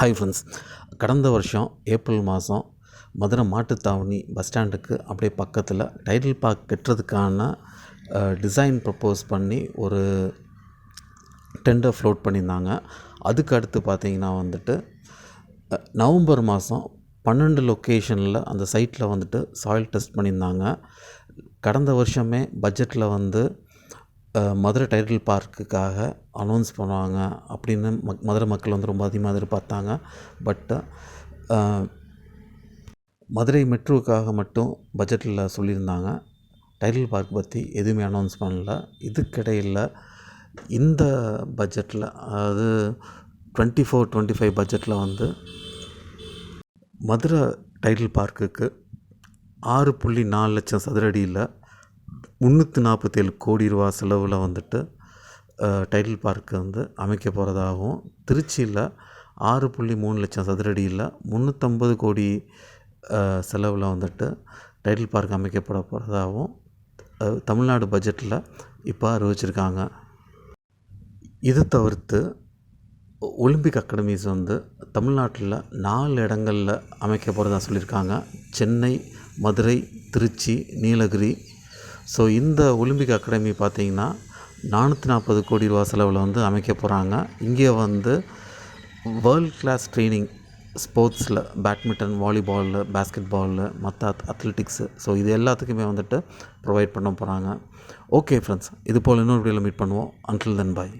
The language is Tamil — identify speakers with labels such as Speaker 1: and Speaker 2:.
Speaker 1: ஹாய் ஃப்ரெண்ட்ஸ், கடந்த வருஷம் ஏப்ரல் மாதம் மதுரை மாட்டுத்தாவணி பஸ் ஸ்டாண்டுக்கு அப்படியே பக்கத்தில் டைட்டில் பார்க் கட்டுறதுக்கான டிசைன் ப்ரப்போஸ் பண்ணி ஒரு டெண்டர் ஃப்ளோட் பண்ணியிருந்தாங்க. அதுக்கு அடுத்து பார்த்திங்கன்னா நவம்பர் மாதம் 12 லொக்கேஷனில் அந்த சைட்டில் சாயில் டெஸ்ட் பண்ணியிருந்தாங்க. கடந்த வருஷமே பட்ஜெட்டில் மதுரை டைட்டில் பார்க்குக்காக அனௌன்ஸ் பண்ணுவாங்க அப்படின்னு மதுரை மக்கள் ரொம்ப அதிகமாக எதிர்பார்த்தாங்க. பட் மதுரை மெட்ரோவுக்காக மட்டும் பட்ஜெட்டில் சொல்லியிருந்தாங்க. டைட்டில் பார்க் பற்றி எதுவுமே அனௌன்ஸ் பண்ணல. இதுக்கிடையில் இந்த பட்ஜெட்டில், அதாவது 24-25 பட்ஜெட்டில் மதுரை டைட்டில் பார்க்குக்கு 6.4 லட்சம் சதுர அடியில் 347 கோடி ரூபா செலவில் டைட்டில் பார்க்கு அமைக்க போகிறதாகவும், திருச்சியில் 6.3 லட்சம் சதுர அடியில் 350 கோடி செலவில் டைட்டில் பார்க் அமைக்கப்பட போகிறதாகவும் தமிழ்நாடு பட்ஜெட்டில் இப்போ அறிவிச்சிருக்காங்க. இதை தவிர்த்து ஒலிம்பிக் அகாடமிஸ் தமிழ்நாட்டில் 4 இடங்களில் அமைக்க போகிறதா சொல்லியிருக்காங்க. சென்னை, மதுரை, திருச்சி, நீலகிரி. ஸோ இந்த ஒலிம்பிக் அகாடமி பார்த்திங்கன்னா 440 கோடி ரூபா செலவில் அமைக்க போகிறாங்க. இங்கே வேர்ல்ட் கிளாஸ் ட்ரைனிங் ஸ்போர்ட்ஸில் பேட்மிண்டன், வாலிபாலு, பேஸ்கெட் பாலு, மற்ற அத்லெட்டிக்ஸு, ஸோ இது எல்லாத்துக்குமே ப்ரொவைட் பண்ண போகிறாங்க. ஓகே ஃப்ரெண்ட்ஸ், இது போல் இன்னொரு வீடியோவில் மீட் பண்ணுவோம். அன்டில் தென் பாய்.